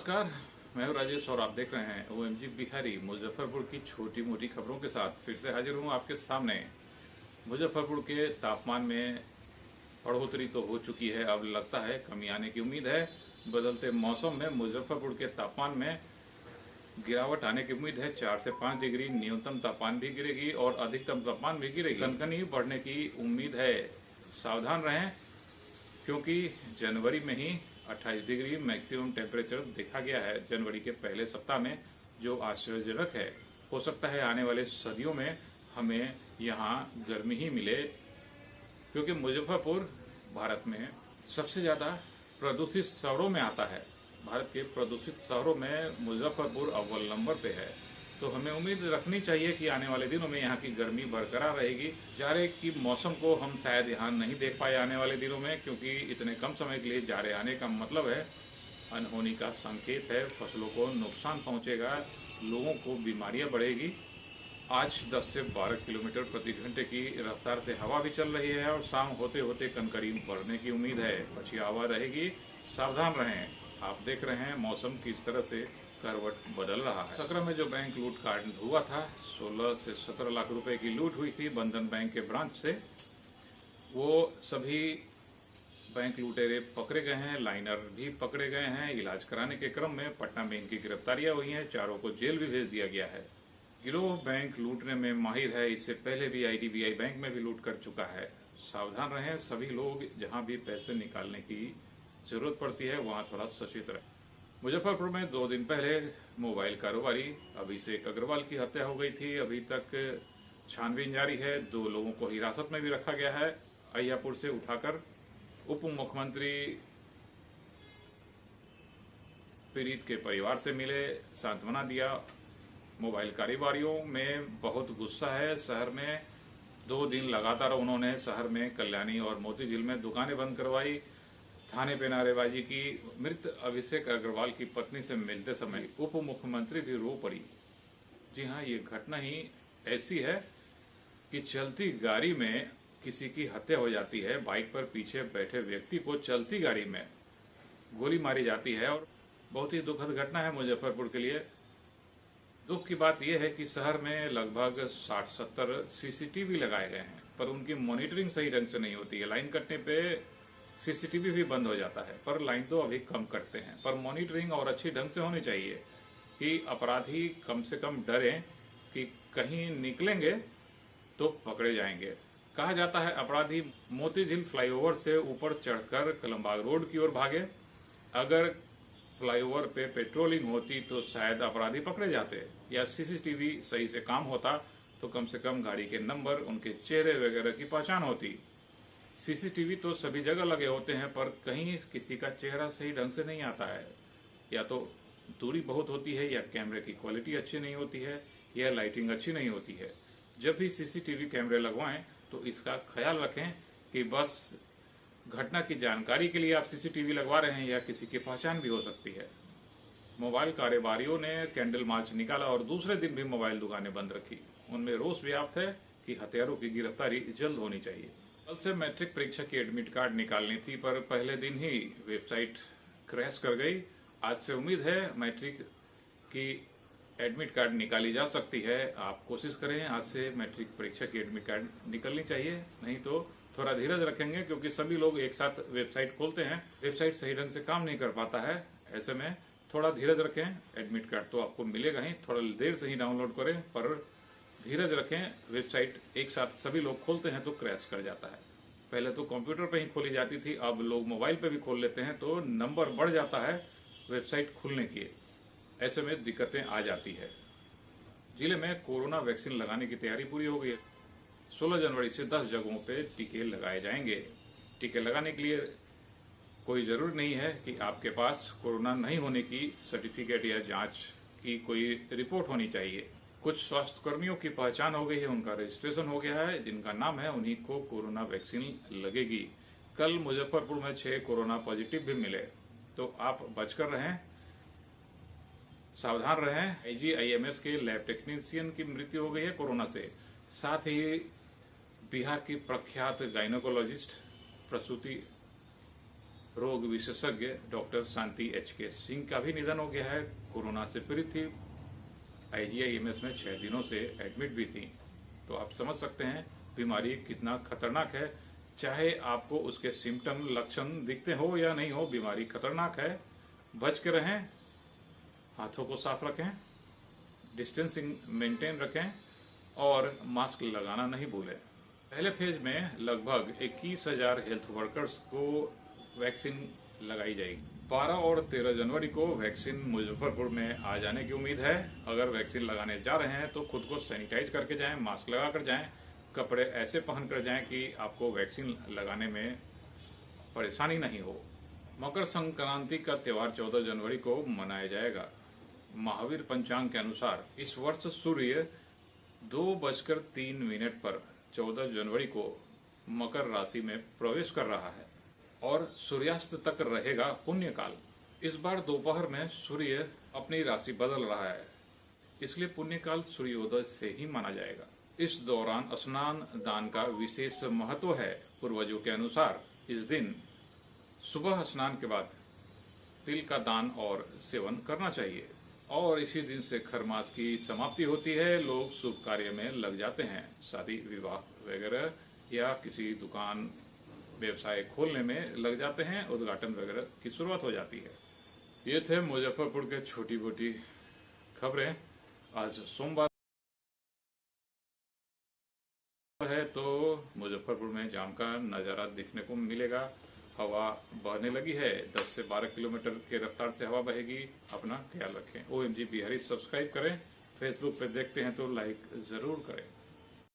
नमस्कार, मैं हूं राजेश और आप देख रहे हैं ओएमजी बिहारी। मुजफ्फरपुर की छोटी मोटी खबरों के साथ फिर से हाजिर हूं आपके सामने। मुजफ्फरपुर के तापमान में बढ़ोतरी तो हो चुकी है, अब लगता है कमी आने की उम्मीद है। बदलते मौसम में मुजफ्फरपुर के तापमान में गिरावट आने की उम्मीद है। 4 से 5 डिग्री न्यूनतम तापमान भी गिरेगी और अधिकतम तापमान भी गिरेगी। कनकनी बढ़ने की उम्मीद है, सावधान रहें, क्योंकि जनवरी में ही 28 डिग्री मैक्सिमम टेम्परेचर देखा गया है जनवरी के पहले सप्ताह में, जो आश्चर्यजनक है। हो सकता है आने वाले सदियों में हमें यहाँ गर्मी ही मिले, क्योंकि मुजफ्फरपुर भारत में सबसे ज़्यादा प्रदूषित शहरों में आता है। भारत के प्रदूषित शहरों में मुजफ्फरपुर अव्वल नंबर पे है। तो हमें उम्मीद रखनी चाहिए कि आने वाले दिनों में यहाँ की गर्मी बरकरार रहेगी। जाड़े की मौसम को हम शायद यहाँ नहीं देख पाए आने वाले दिनों में, क्योंकि इतने कम समय के लिए जाड़े आने का मतलब है अनहोनी का संकेत है। फसलों को नुकसान पहुँचेगा, लोगों को बीमारियाँ बढ़ेगी। आज 10 से 12 किलोमीटर प्रति घंटे की रफ्तार से हवा भी चल रही है और शाम होते होते कनकनी बढ़ने की उम्मीद है। अच्छी हवा रहेगी, सावधान रहें। आप देख रहे हैं मौसम किस तरह से करवट बदल रहा है। सकरा में जो बैंक लूट कांड हुआ था, 16 से 17 लाख रुपए की लूट हुई थी बंधन बैंक के ब्रांच से। वो सभी बैंक लुटेरे पकड़े गए हैं, लाइनर भी पकड़े गए हैं। इलाज कराने के क्रम में पटना में इनकी गिरफ्तारियां हुई हैं। चारों को जेल भी भेज दिया गया है। गिरोह बैंक लूटने में माहिर है, इससे पहले भी आईडीबीआई बैंक में भी लूट कर चुका है। सावधान रहें सभी लोग, जहां भी पैसे निकालने की जरूरत पड़ती है वहां थोड़ा सचेत रहें। मुजफ्फरपुर में 2 दिन पहले मोबाइल कारोबारी अभिषेक अग्रवाल की हत्या हो गई थी। अभी तक छानबीन जारी है। 2 लोगों को हिरासत में भी रखा गया है। अहियापुर से उठाकर उप मुख्यमंत्री पीड़ित के परिवार से मिले, सांत्वना दिया। मोबाइल कारोबारियों में बहुत गुस्सा है। शहर में 2 दिन लगातार उन्होंने शहर में कल्याणी और मोती झील में दुकानें बंद करवाई, थाने पे नारेबाजी की। मृत अभिषेक अग्रवाल की पत्नी से मिलते समय उप मुख्यमंत्री भी रो पड़ी। जी हाँ, ये घटना ही ऐसी है कि चलती गाड़ी में किसी की हत्या हो जाती है। बाइक पर पीछे बैठे व्यक्ति को चलती गाड़ी में गोली मारी जाती है और बहुत ही दुखद घटना है मुजफ्फरपुर के लिए। दुख की बात यह है कि शहर में लगभग 60-70 सीसीटीवी लगाए गए हैं, पर उनकी मॉनिटरिंग सही ढंग से नहीं होती है। लाइन कटने पे सीसीटीवी भी बंद हो जाता है, पर लाइन तो अभी कम कटते हैं। पर मॉनिटरिंग और अच्छी ढंग से होनी चाहिए कि अपराधी कम से कम डरें कि कहीं निकलेंगे तो पकड़े जाएंगे। कहा जाता है अपराधी मोती झील फ्लाईओवर से ऊपर चढ़कर कलमबाग रोड की ओर भागे। अगर फ्लाईओवर पे पेट्रोलिंग होती तो शायद अपराधी पकड़े जाते, या सीसीटीवी सही से काम होता तो कम से कम गाड़ी के नंबर, उनके चेहरे वगैरह की पहचान होती। सीसीटीवी तो सभी जगह लगे होते हैं, पर कहीं किसी का चेहरा सही ढंग से नहीं आता है। या तो दूरी बहुत होती है, या कैमरे की क्वालिटी अच्छी नहीं होती है, या लाइटिंग अच्छी नहीं होती है। जब भी सीसीटीवी कैमरे लगवाएं तो इसका ख्याल रखें कि बस घटना की जानकारी के लिए आप सीसीटीवी लगवा रहे हैं, या किसी की पहचान भी हो सकती है। मोबाइल कारोबारियों ने कैंडल मार्च निकाला और दूसरे दिन भी मोबाइल दुकानें बंद रखी। उनमें रोष व्याप्त है कि हत्यारों की गिरफ्तारी जल्द होनी चाहिए। कल से मैट्रिक परीक्षा की एडमिट कार्ड निकालनी थी, पर पहले दिन ही वेबसाइट क्रैश कर गई। आज से उम्मीद है मैट्रिक की एडमिट कार्ड निकाली जा सकती है। आप कोशिश करें, आज से मैट्रिक परीक्षा की एडमिट कार्ड निकलनी चाहिए, नहीं तो थोड़ा धीरज रखेंगे, क्योंकि सभी लोग एक साथ वेबसाइट खोलते हैं। वेबसाइट सही ढंग से काम नहीं कर पाता है। ऐसे में थोड़ा धीरज रखें। एडमिट कार्ड तो आपको मिलेगा ही, थोड़ा देर से ही डाउनलोड करें, पर धीरज रखें। वेबसाइट एक साथ सभी लोग खोलते हैं तो क्रैश कर जाता है। पहले तो कंप्यूटर पे ही खोली जाती थी, अब लोग मोबाइल पे भी खोल लेते हैं, तो नंबर बढ़ जाता है वेबसाइट खुलने की। ऐसे में दिक्कतें आ जाती है। जिले में कोरोना वैक्सीन लगाने की तैयारी पूरी हो गई है। 16 जनवरी से 10 जगहों पे टीके लगाए जाएंगे। टीके लगाने के लिए कोई जरूरी नहीं है कि आपके पास कोरोना नहीं होने की सर्टिफिकेट या जांच की कोई रिपोर्ट होनी चाहिए। कुछ स्वास्थ्य कर्मियों की पहचान हो गई है, उनका रजिस्ट्रेशन हो गया है, जिनका नाम है उन्हीं को कोरोना वैक्सीन लगेगी। कल मुजफ्फरपुर में 6 कोरोना पॉजिटिव भी मिले, तो आप बचकर रहें, सावधान रहें। आईजीआईएमएस के लैब टेक्नीशियन की मृत्यु हो गई है कोरोना से। साथ ही बिहार की प्रख्यात गायनोकोलॉजिस्ट प्रसूति रोग विशेषज्ञ डॉक्टर शांति एच.के. सिंह का भी निधन हो गया है। कोरोना से पीड़ित थी, IGIMS में 6 दिनों से एडमिट भी थी। तो आप समझ सकते हैं बीमारी कितना खतरनाक है। चाहे आपको उसके सिम्टम लक्षण दिखते हो या नहीं हो, बीमारी खतरनाक है। बच के रहें, हाथों को साफ रखें, डिस्टेंसिंग मेंटेन रखें और मास्क लगाना नहीं भूलें। पहले फेज में लगभग 21,000 हेल्थ वर्कर्स को वैक्सीन लगाई जाएगी। 12 और 13 जनवरी को वैक्सीन मुजफ्फरपुर में आ जाने की उम्मीद है। अगर वैक्सीन लगाने जा रहे हैं तो खुद को सैनिटाइज करके जाएं, मास्क लगा कर जाएं, कपड़े ऐसे पहन कर जाएं कि आपको वैक्सीन लगाने में परेशानी नहीं हो। मकर संक्रांति का त्यौहार 14 जनवरी को मनाया जाएगा। महावीर पंचांग के अनुसार इस वर्ष सूर्य 2:03 पर 14 जनवरी को मकर राशि में प्रवेश कर रहा है और सूर्यास्त तक रहेगा पुण्य काल। इस बार दोपहर में सूर्य अपनी राशि बदल रहा है, इसलिए पुण्य काल सूर्योदय से ही माना जाएगा। इस दौरान स्नान दान का विशेष महत्व है। पूर्वजों के अनुसार इस दिन सुबह स्नान के बाद तिल का दान और सेवन करना चाहिए और इसी दिन से खरमास की समाप्ति होती है। लोग शुभ कार्य में लग जाते हैं, शादी विवाह वगैरह या किसी दुकान व्यवसाय खोलने में लग जाते हैं, उद्घाटन वगैरह की शुरुआत हो जाती है। ये थे मुजफ्फरपुर के छोटी मोटी खबरें। आज सोमवार है तो मुजफ्फरपुर में जाम का नजारा देखने को मिलेगा। हवा बहने लगी है, 10 से 12 किलोमीटर की रफ्तार से हवा बहेगी। अपना ख्याल रखें। OMG बिहारी सब्सक्राइब करें। फेसबुक पे देखते हैं तो लाइक जरूर करें।